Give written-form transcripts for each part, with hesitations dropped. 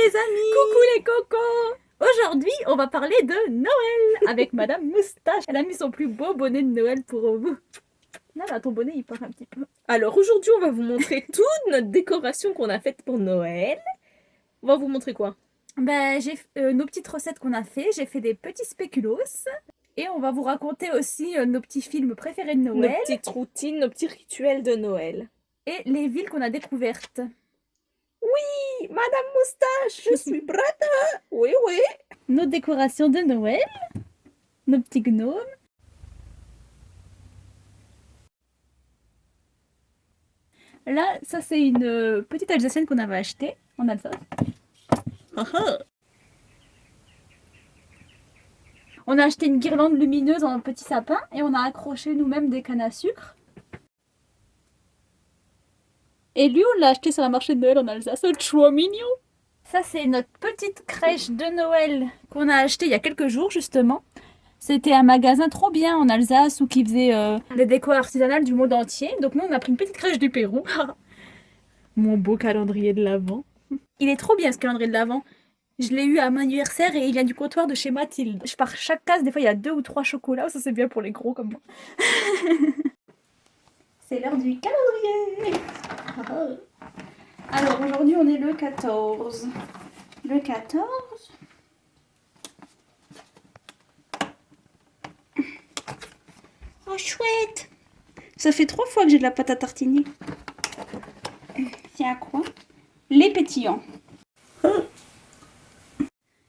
les amis! Coucou les cocos! Aujourd'hui, on va parler de Noël avec Madame Moustache. Elle a mis son plus beau bonnet de Noël pour vous. Là, ton bonnet, il part un petit peu. Alors aujourd'hui, on va vous montrer toute notre décoration qu'on a faite pour Noël. On va vous montrer quoi? J'ai nos petites recettes qu'on a fait. J'ai fait des petits spéculoos. Et on va vous raconter aussi nos petits films préférés de Noël. Nos petites routines, nos petits rituels de Noël. Et les villes qu'on a découvertes. Oui, Madame Moustache, je suis prête. Oui, oui. Nos décorations de Noël. Nos petits gnomes. Là, ça c'est une petite Alsacienne qu'on avait achetée en Alsace. On a acheté une guirlande lumineuse en petit sapin et on a accroché nous-mêmes des cannes à sucre. Et lui, on l'a acheté sur un marché de Noël en Alsace. C'est trop mignon. Ça, c'est notre petite crèche de Noël qu'on a acheté il y a quelques jours justement. C'était un magasin trop bien en Alsace où qui faisait les décos artisanales du monde entier. Donc nous, on a pris une petite crèche du Pérou. Mon beau calendrier de l'Avent. Il est trop bien ce calendrier de l'Avent. Je l'ai eu à mon anniversaire et il vient du comptoir de chez Mathilde. Par chaque case, des fois, il y a 2 ou 3 chocolats. Ça, c'est bien pour les gros comme moi. C'est l'heure du calendrier. Alors, aujourd'hui, on est le 14. Le 14... Oh, chouette! Ça fait 3 fois que j'ai de la pâte à tartiner. C'est à quoi? Les pétillants.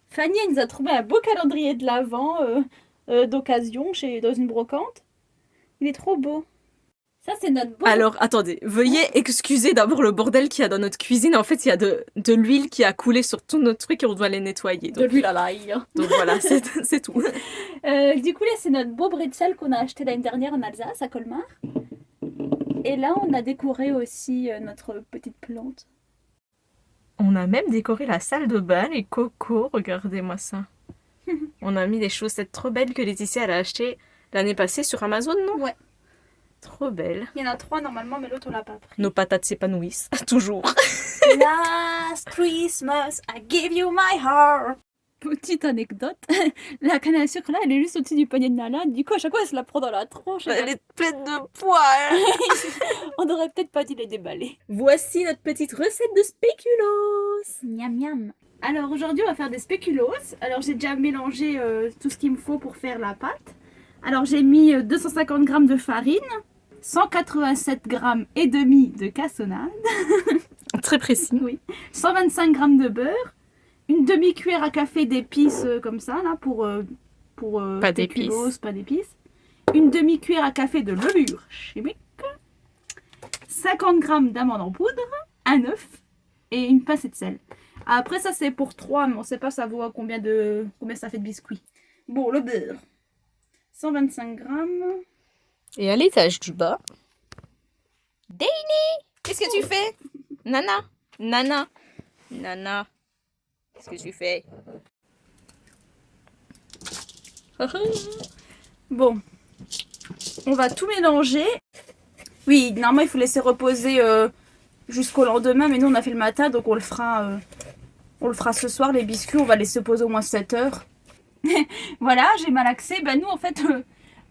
Fanny, elle nous a trouvé un beau calendrier de l'Avent d'occasion dans une brocante. Il est trop beau. Ça, c'est notre beau... Alors, attendez, veuillez excuser d'abord le bordel qu'il y a dans notre cuisine. En fait, il y a de l'huile qui a coulé sur tout notre truc et on doit les nettoyer. De l'huile à l'ail. Donc voilà, c'est tout. Du coup, là, c'est notre beau bretzel qu'on a acheté l'année dernière en Alsace, à Colmar. Et là, on a décoré aussi notre petite plante. On a même décoré la salle de bain, les cocos, regardez-moi ça. On a mis des chaussettes trop belles que Laetitia elle a achetées l'année passée sur Amazon, non? Ouais. Trop belle. Il y en a 3 normalement, mais l'autre on l'a pas pris. Nos patates s'épanouissent, toujours. Last Christmas, I gave you my heart. Petite anecdote, la canne à sucre là, elle est juste au-dessus du panier de Nala. Du coup, à chaque fois, elle se la prend dans la tronche. Elle est pleine de poils. On aurait peut-être pas dû les déballer. Voici notre petite recette de spéculoos. Miam miam. Alors aujourd'hui, on va faire des spéculoos. Alors j'ai déjà mélangé tout ce qu'il me faut pour faire la pâte. Alors j'ai mis 250 g de farine, 187 g et demi de cassonade. Très précis. Oui. 125 g de beurre. Une demi-cuillère à café d'épices comme ça, là, pour pas d'épices. Pas d'épices. Une demi-cuillère à café de levure chimique. 50 g d'amandes en poudre. Un œuf. Et une pincée de sel. Après, ça, c'est pour 3, mais on sait pas savoir combien ça fait de biscuits. Bon, le beurre. 125 g. Et à l'étage du bas... Dainy, qu'est-ce que tu fais? Nana, Nana, Nana. Qu'est-ce que tu fais? Bon, on va tout mélanger. Oui, normalement il faut laisser reposer jusqu'au lendemain, mais nous on a fait le matin, donc on le fera ce soir. Les biscuits, on va laisser poser au moins 7 heures. Voilà, j'ai malaxé. Ben nous en fait,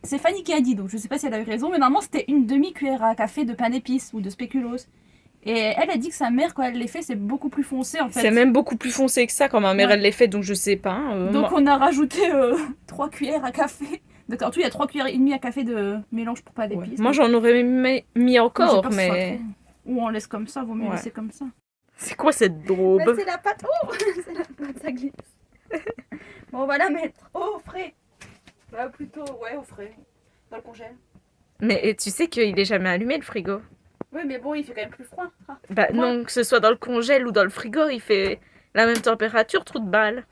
c'est Fanny qui a dit, donc je sais pas si elle a eu raison, mais normalement c'était une demi-cuillère à café de pain d'épices ou de spéculoos. Et elle a dit que sa mère, quand elle les fait, c'est beaucoup plus foncé en fait. C'est même beaucoup plus foncé que ça quand ma mère Ouais. elle les fait, donc je sais pas. Donc on a rajouté 3 cuillères à café. Donc en tout, il y a 3 cuillères et demie à café de mélange pour pas d'épices. Ouais. Moi j'en aurais mis encore, mais... Ou on laisse comme ça, vaut mieux laisser comme ça. C'est quoi cette daube? Mais c'est la pâte. Oh, c'est la pâte, ça glisse. Bon, on va la mettre au frais. Bah plutôt, ouais, au frais. Dans le congèle. Mais tu sais qu'il est jamais allumé le frigo. Oui, mais bon, il fait quand même plus froid. Ah. Bah non, que ce soit dans le congèle ou dans le frigo, il fait la même température, trou de balle.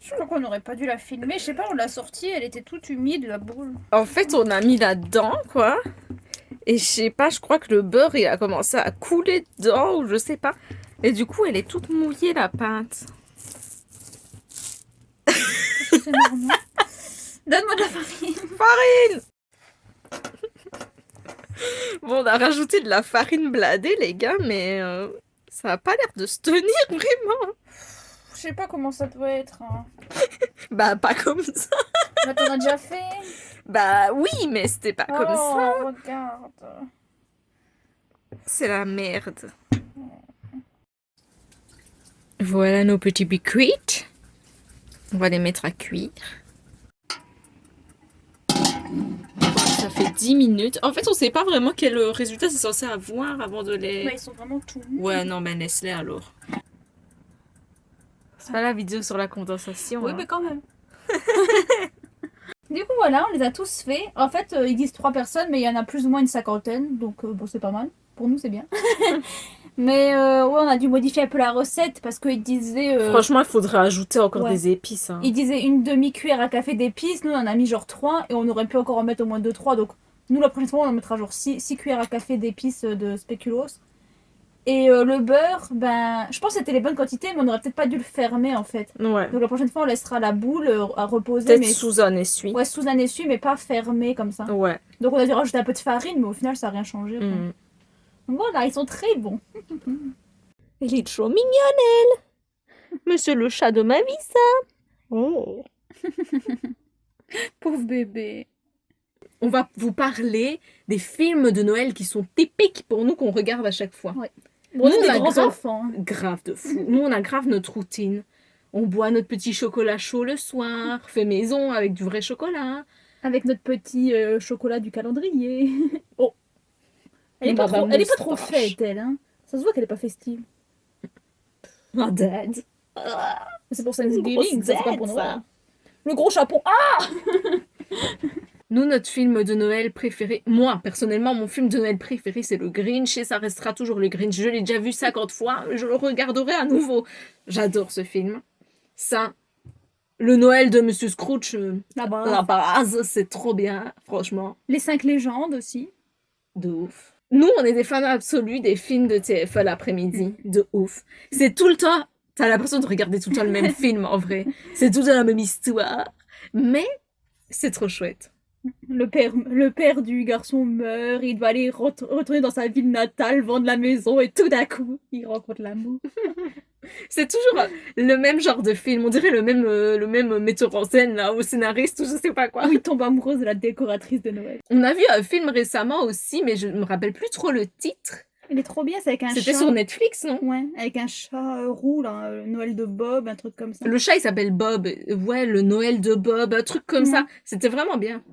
Je crois qu'on n'aurait pas dû la filmer. Je sais pas, on l'a sortie, elle était toute humide, la boule. En fait, on a mis là-dedans, quoi. Et je sais pas, je crois que le beurre, il a commencé à couler dedans, ou je sais pas. Et du coup, elle est toute mouillée, la pâte. C'est normal. Donne-moi de la farine. Farine! Bon, on a rajouté de la farine bladée, les gars, mais ça a pas l'air de se tenir, vraiment. sais pas comment ça doit être. Hein. Bah, pas comme ça. Bah, t'en as déjà fait. Bah oui, mais c'était pas comme ça. Oh, regarde. C'est la merde. Voilà nos petits biscuits. On va les mettre à cuire. Ça fait 10 minutes. En fait, on sait pas vraiment quel résultat c'est censé avoir avant de les... Bah, ils sont vraiment tout mous. Ouais, non, ben laisse-les alors. C'est pas la vidéo sur la condensation. Oui, hein. mais quand même. Du coup, voilà, on les a tous faits. En fait, ils disent 3 personnes, mais il y en a plus ou moins une cinquantaine. Donc, bon, c'est pas mal. Pour nous, c'est bien. Mais ouais, on a dû modifier un peu la recette parce qu'ils disaient... Franchement, il faudrait ajouter encore ouais. des épices. Hein. Ils disaient une demi-cuillère à café d'épices. Nous, on en a mis genre 3 et on aurait pu encore en mettre au moins 2-3. Donc, nous, la prochaine fois, on en mettra genre 6 cuillères à café d'épices de spéculoos. Et le beurre, ben, je pense que c'était les bonnes quantités, mais on aurait peut-être pas dû le fermer en fait. Ouais. Donc la prochaine fois, on laissera la boule à reposer. Peut-être mais sous un essuie. Ouais, sous un essuie, mais pas fermé comme ça. Ouais. Donc on a dû rajouter un peu de farine, mais au final, ça n'a rien changé. Quoi. Mm. Donc voilà, ils sont très bons. Elle est trop mignonne, elle. Mais c'est le chat de ma vie, ça. Oh. Pauvre bébé. On va vous parler des films de Noël qui sont typiques pour nous qu'on regarde à chaque fois. Ouais. Bon, Nous, on est on a des grands grave- enfants. Hein. Grave de fou. Nous, on a grave notre routine. On boit notre petit chocolat chaud le soir, fait maison avec du vrai chocolat. Avec notre petit chocolat du calendrier. Oh. Elle est pas Madame trop Moustache. fête, elle. Hein. Ça se voit qu'elle est pas festive. Oh, dad. C'est pour Une Thanksgiving, grosse ça c'est pas dette, pour ça. Noël. Le gros chapeau. Ah. Nous, notre film de Noël préféré, moi, personnellement, mon film de Noël préféré, c'est le Grinch et ça restera toujours le Grinch. Je l'ai déjà vu 50 fois, je le regarderai à nouveau. J'adore ce film. Ça, le Noël de Monsieur Scrooge, La base. la base, c'est trop bien, franchement. Les 5 légendes aussi. De ouf. Nous, on est des fans absolus des films de TF1 l'après-midi. De ouf. C'est tout le temps, t'as l'impression de regarder tout le temps le même film, en vrai. C'est tout le temps la même histoire. Mais c'est trop chouette. Le père du garçon meurt, il doit aller retourner dans sa ville natale, vendre la maison et tout d'un coup, il rencontre l'amour. C'est toujours le même genre de film. On dirait le même metteur en scène, là, ou scénariste, ou je sais pas quoi. Où il tombe amoureuse de la décoratrice de Noël. On a vu un film récemment aussi, mais je me rappelle plus trop le titre. Il est trop bien, c'est avec un chat. C'était sur Netflix, non? Ouais, avec un chat roux, là, Noël de Bob, un truc comme ça. Le chat, il s'appelle Bob. Ouais, le Noël de Bob, un truc comme ça. C'était vraiment bien.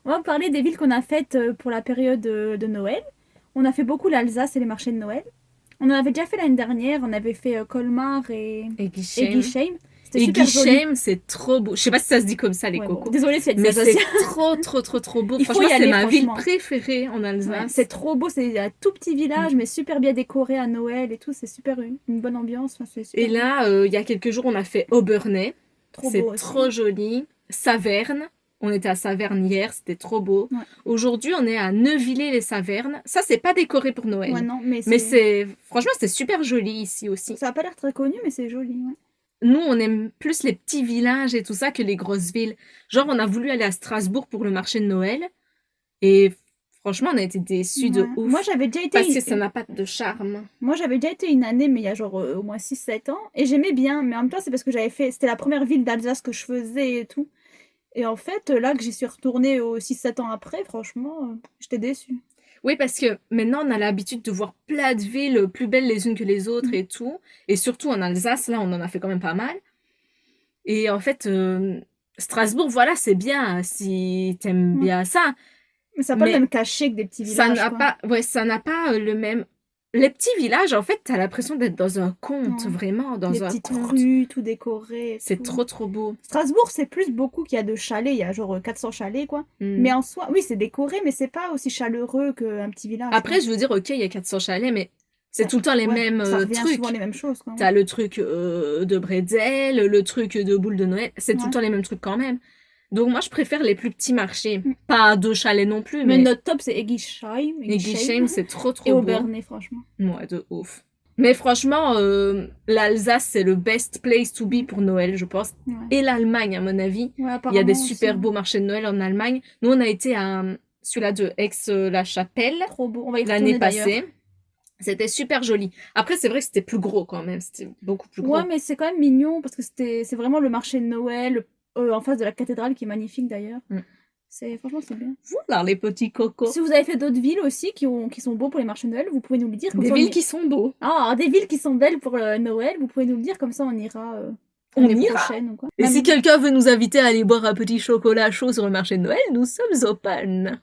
On va parler des villes qu'on a faites pour la période de Noël. On a fait beaucoup l'Alsace et les marchés de Noël. On en avait déjà fait l'année dernière, on avait fait Colmar et Guichheim. C'était Et super joli. Guichheim, c'est trop beau. Je sais pas si ça se dit comme ça, les Ouais, cocos. bon, désolée si Mais c'est c'est trop beau. Il faut Franchement, y c'est aller, ma ville franchement. préférée en Alsace. Ouais, c'est trop beau, c'est un tout petit village, mais super bien décoré à Noël et tout. C'est super une bonne ambiance. Enfin, c'est super Et là, il y a quelques jours, on a fait Obernai. trop C'est beau aussi. trop joli. Saverne. On était à Saverne hier, c'était trop beau. Ouais. Aujourd'hui, on est à Neuvillers-les-Savernes. Ça, c'est pas décoré pour Noël. Ouais, non, mais Franchement, c'est super joli ici aussi. ça a pas l'air très connu, mais c'est joli. Ouais. Nous, on aime plus les petits villages et tout ça que les grosses villes. Genre, on a voulu aller à Strasbourg pour le marché de Noël. Et franchement, on a été déçus de Ouais. ouf. Moi, j'avais déjà été. Parce que ça n'a pas de charme. Moi, j'avais déjà été une année, mais il y a genre au moins 6-7 ans. Et j'aimais bien, mais en même temps, c'est parce que c'était la première ville d'Alsace que je faisais et tout. Et en fait, là que j'y suis retournée 6-7 ans après, franchement, j'étais déçue. Oui, parce que maintenant, on a l'habitude de voir plein de villes plus belles les unes que les autres et tout. Et surtout en Alsace, là, on en a fait quand même pas mal. Et en fait, Strasbourg, voilà, c'est bien si t'aimes bien ça. Mais ça n'a pas Mais le même cachet que des petits Ça villages. n'a quoi. pas, ouais, ça n'a pas le même. Les petits villages, en fait, t'as l'impression d'être dans un conte, Ouais. vraiment, dans Les un petites conte. rues, tout décoré. et C'est tout. trop beau. Strasbourg, c'est plus beaucoup qu'il y a de chalets. Il y a genre 400 chalets, quoi. Mm. Mais en soi, oui, c'est décoré, mais c'est pas aussi chaleureux qu'un petit village. Après, quoi. je veux dire, ok, il y a 400 chalets, mais c'est Ça- tout le temps les ouais, mêmes ça revient trucs. souvent les mêmes choses, quoi. T'as le truc de bretzel, le truc de boule de Noël. C'est tout Ouais. le temps les mêmes trucs quand même. Donc moi, je préfère les plus petits marchés. Pas de chalets non plus, Mais mais notre top, c'est Eguisheim. les Guichheim, c'est trop Et beau. Obernai, franchement. Ouais, de ouf. Mais franchement, l'Alsace, c'est le best place to be pour Noël, je pense. Ouais. Et l'Allemagne, à mon avis. Ouais, Il y a apparemment des aussi, super ouais. beaux marchés de Noël en Allemagne. Nous, on a été à celui-là de Aix-la-Chapelle Trop beau. On va y l'année retourner d'ailleurs. passée. C'était super joli. Après, c'est vrai que c'était plus gros quand même. C'était beaucoup plus gros. Ouais, mais c'est quand même mignon parce que c'est vraiment le marché de Noël en face de la cathédrale qui est magnifique d'ailleurs. Franchement, c'est bien. Voilà les petits cocos. Si vous avez fait d'autres villes aussi qui sont beaux pour les marchés de Noël, vous pouvez nous le dire. Des villes qui sont beaux. Ah, des villes qui sont belles pour Noël, vous pouvez nous le dire, comme ça on ira On l'année ira. prochaine ou quoi. Et si quelqu'un veut nous inviter à aller boire un petit chocolat chaud sur le marché de Noël, nous sommes open.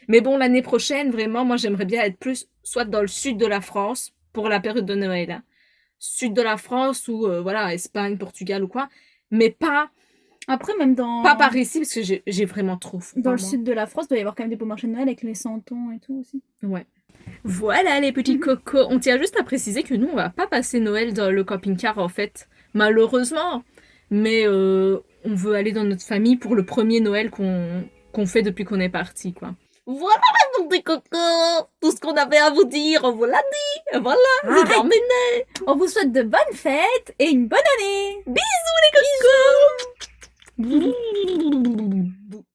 Mais bon, l'année prochaine, vraiment, moi j'aimerais bien être plus soit dans le sud de la France pour la période de Noël. Hein. Sud de la France ou voilà, Espagne, Portugal ou quoi. Mais pas... Après, même dans... Pas par ici, parce que j'ai vraiment trop froid. Dans le sud de la France, il doit y avoir quand même des beaux marchés de Noël avec les santons et tout aussi. Ouais. Voilà les petits cocos. On tient juste à préciser que nous, on va pas passer Noël dans le camping-car en fait. Malheureusement. Mais on veut aller dans notre famille pour le premier Noël qu'on fait depuis qu'on est parti, quoi. Voilà les petits cocos. Tout ce qu'on avait à vous dire, on vous l'a dit. Voilà, vous l'emmenez. On vous souhaite de bonnes fêtes et une bonne année. Bisous les cocos. Bisous.